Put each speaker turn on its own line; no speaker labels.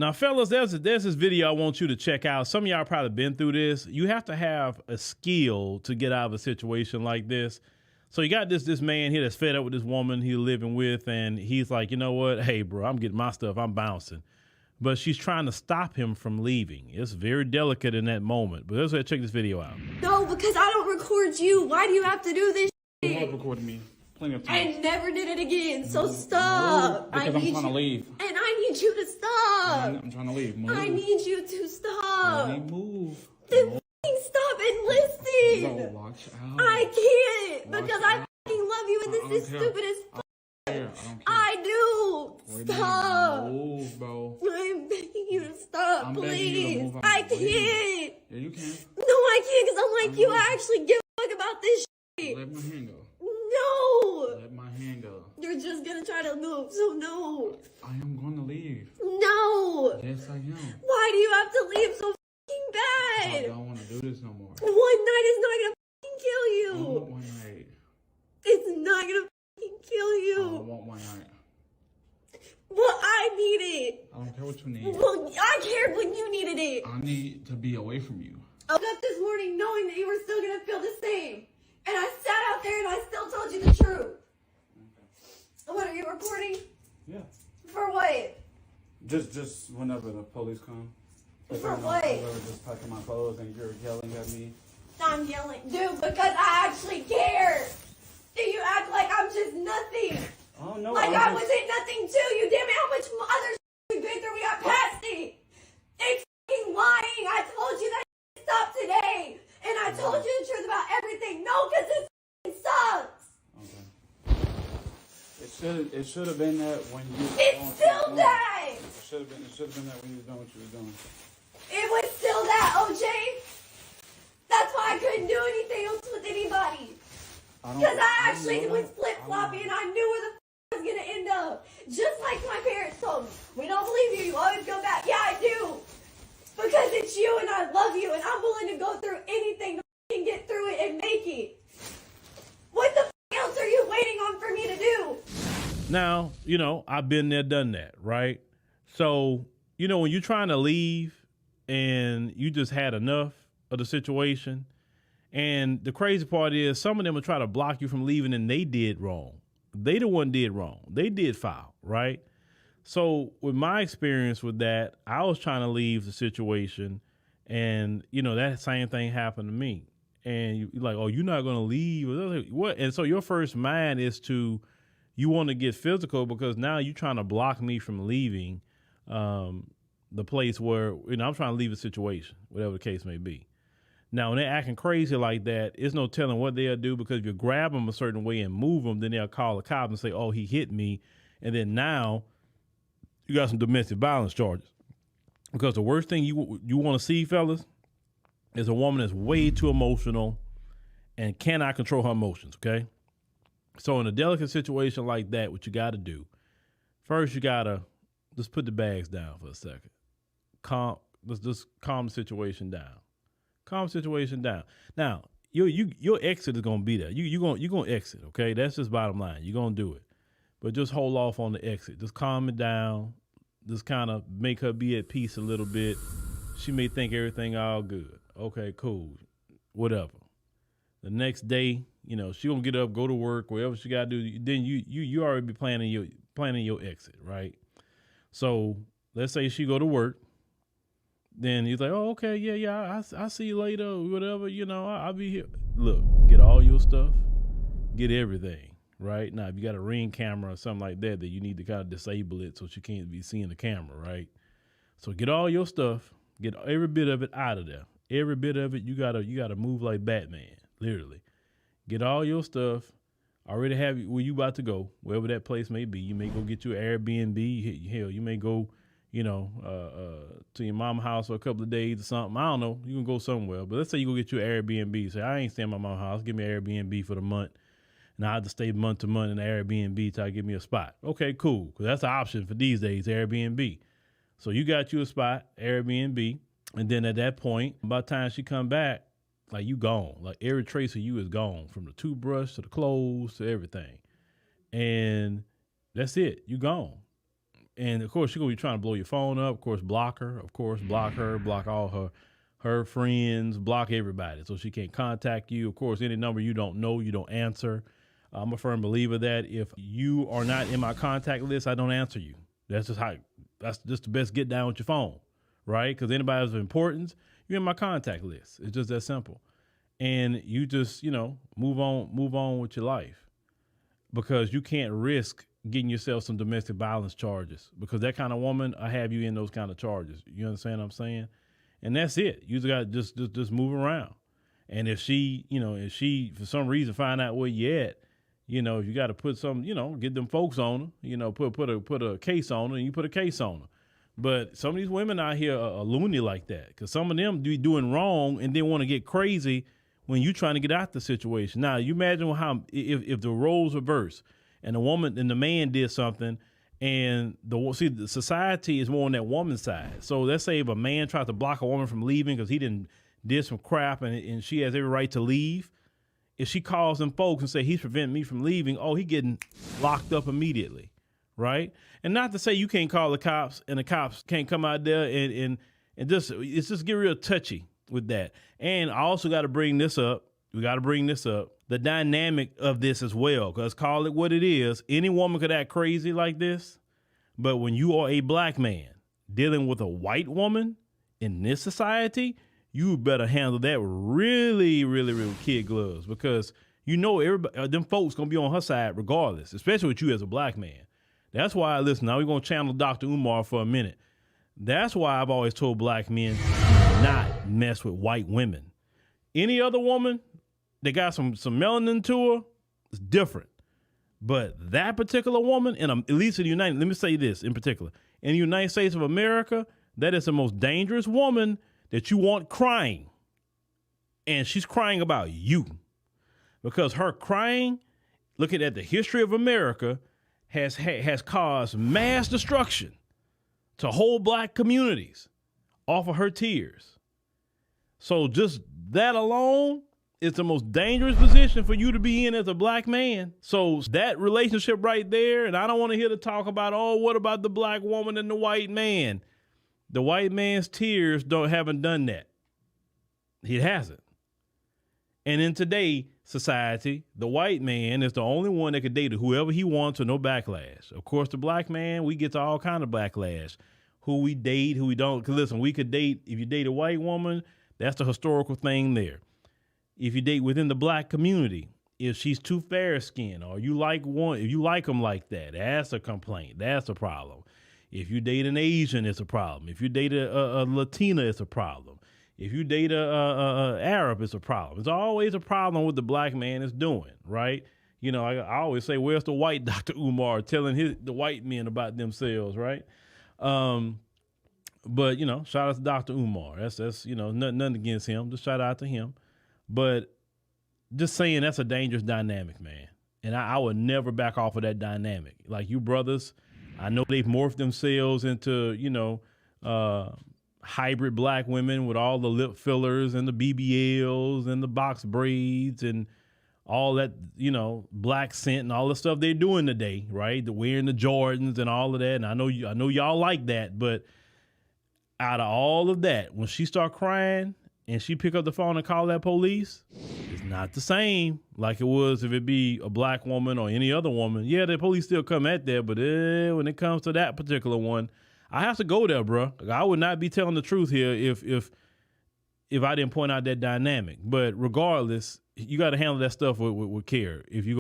Now, fellas, there's this video I want you to check out. Some of y'all probably been through this. You have to have a skill to get out of a situation like this. So you got this man here that's fed up with this woman he's living with, and he's like, you know what? Hey, bro, I'm getting my stuff. I'm bouncing. But she's trying to stop him from leaving. It's very delicate in that moment. But let's check this video out.
No, because I don't record you. Why do you have to do this shit?
You have recorded me plenty of times.
I never did it again, so stop.
Because I'm trying to leave.
And I need you to stop.
I'm trying to leave. Move.
I need you to stop.
Let me move.
Then f***ing stop and listen.
No, watch out.
I can't because I
out.
f***ing love you and this is
care.
stupid as f***.
I don't care.
I do. Stop.
Move, bro.
I'm begging you to stop,
I'm
please.
begging you to move.
I can't.
Yeah, you can.
No, I can't because I'm like you. I actually give a fuck about this shit.
Let my hand go.
No.
Let my hand go.
You're just gonna try to move, so no.
I am going to leave.
No.
Yes, I am.
Why do you have to leave so fucking
I
bad?
don't want to do this no more.
One night is not gonna fucking kill
I
you.
want one night.
It's not gonna fucking kill
I
you.
want one night.
Well, I need it.
I don't care what you need.
Well, I cared when you needed it.
I need to be away from you.
I woke up this morning knowing that you were still gonna feel the same. And I sat out there and I still told you the truth. What, are you recording?
Yeah.
For what?
Just whenever the police come.
For what?
Just packing my clothes and you're yelling at me.
I'm yelling. Dude, because I actually care. Do you act like I'm just nothing?
Oh, no.
Like I wasn't nothing to you. Damn it, how much other we've been through. We got past it. They fucking lying. I told you that stopped today. And I told you the truth about everything. No, because this sucks.
Okay. It should have been that when you.
It's still that.
It should have been that when you were doing what you were doing.
It was still that, OJ. That's why I couldn't do anything else with anybody. Because I actually was flip-floppy and I knew where the was going to end up. Just like my parents told me. We don't believe you. You always go back. Yeah, I do. Because it's you and I love you and I'm willing to go through anything to get through it and make it. What the else are you waiting on for me to do?
Now, you know, I've been there, done that, right? So, you know, when you're trying to leave and you just had enough of the situation, and the crazy part is some of them will try to block you from leaving and they did wrong. They the one did wrong. They did foul, right? So with my experience with that, I was trying to leave the situation and, you know, that same thing happened to me. And you're like, oh, you're not going to leave? What? And so your first mind is you want to get physical because now you're trying to block me from leaving the place where, you know, I'm trying to leave a situation, whatever the case may be. Now, when they're acting crazy like that, it's no telling what they'll do because if you grab them a certain way and move them, then they'll call the cops and say, oh, he hit me. And then now you got some domestic violence charges. Because the worst thing you want to see, fellas, is a woman that's way too emotional and cannot control her emotions, okay? So in a delicate situation like that, what you got to do, first you got to just put the bags down for a second. Let's just calm the situation down. Calm the situation down. Now, your exit is going to be there. You're going to exit, okay? That's just bottom line. You're going to do it. But just hold off on the exit. Just calm it down. Just kind of make her be at peace a little bit. She may think everything all good. Okay, cool. Whatever. The next day, you know, she gonna get up, go to work, whatever she gotta do. Then you already be planning your exit, right? So let's say she go to work. Then he's like, oh, okay, yeah, I see you later, whatever, you know, I'll be here. Look, get all your stuff, get everything, right? Now, if you got a Ring camera or something like that you need to kind of disable it so she can't be seeing the camera, right? So get all your stuff, get every bit of it out of there. Every bit of it, you gotta move like Batman, literally. Get all your stuff, already have where you about to go, wherever that place may be. You may go get your Airbnb, hell, you may go, you know, to your mama's house for a couple of days or something. I don't know. You can go somewhere. But let's say you go get your Airbnb. Say, I ain't staying at my mama's house. Give me an Airbnb for the month. And I have to stay month to month in the Airbnb till I get me a spot. Okay, cool. Because that's an option for these days, Airbnb. So you got you a spot, Airbnb. And then at that point, by the time she come back, like you gone. Like every trace of you is gone. From the toothbrush to the clothes to everything. And that's it. You gone. And of course, she's gonna be trying to blow your phone up. Of course, block her. Of course, block her, block all her friends, block everybody so she can't contact you. Of course, any number you don't know, you don't answer. I'm a firm believer that if you are not in my contact list, I don't answer you. That's just the best get down with your phone, right? Because anybody of importance, you're in my contact list. It's just that simple. And you just, move on with your life, because you can't risk getting yourself some domestic violence charges, because that kind of woman, I have you in those kind of charges. You understand what I'm saying? And that's it. You just got to just move around. And if she for some reason find out where you at, if you got to put some, get them folks on her, put a case on her, and you put a case on her. But some of these women out here are loony like that, because some of them be doing wrong and then want to get crazy when you trying to get out the situation. Now, you imagine how if the roles reverse and the woman and the man did something, and the society is more on that woman's side. So let's say if a man tries to block a woman from leaving because he did some crap and she has every right to leave, if she calls them folks and say he's preventing me from leaving, he getting locked up immediately, right? And not to say you can't call the cops and the cops can't come out there and just get real touchy with that. And I also got to bring this up. We got to bring this up. The dynamic of this as well, because call it what it is. Any woman could act crazy like this, but when you are a black man dealing with a white woman in this society, you better handle that really, really, really kid gloves, because everybody, them folks gonna be on her side regardless, especially with you as a black man. That's why, listen, now we're gonna channel Dr. Umar for a minute. That's why I've always told black men not mess with white women. Any other woman that got some melanin to her is different. But that particular woman, at least in the let me say this in particular, in the United States of America, that is the most dangerous woman that you want crying. And she's crying about you. Because her crying, looking at the history of America, has caused mass destruction to whole black communities off of her tears. So just that alone is the most dangerous position for you to be in as a black man. So that relationship right there, and I don't want to hear the talk about, what about the black woman and the white man? The white man's tears haven't done that. It hasn't. And in today's society, the white man is the only one that could date whoever he wants with no backlash. Of course, the black man, we get to all kind of backlash. Who we date, who we don't. Because listen, we could date, if you date a white woman, that's the historical thing there. If you date within the black community, if she's too fair-skinned, or if you like them like that, that's a complaint. That's a problem. If you date an Asian, it's a problem. If you date a Latina, it's a problem. If you date a Arab, it's a problem. It's always a problem what the black man is doing, right? I always say, where's the white Dr. Umar telling the white men about themselves, right? But shout out to Dr. Umar. That's nothing against him. Just shout out to him. But just saying, that's a dangerous dynamic, man. And I would never back off of that dynamic. Like, you brothers, I know they've morphed themselves into, hybrid black women with all the lip fillers and the BBLs and the box braids and all that, black scent and all the stuff they're doing today, right? The wearing the Jordans and all of that. And I know y'all like that, but out of all of that, when she start crying and she pick up the phone and call that police, it's not the same like it was if it be a black woman or any other woman. Yeah, the police still come at that, but when it comes to that particular one, I have to go there, bro. I would not be telling the truth here if I didn't point out that dynamic. But regardless, you got to handle that stuff with care. If you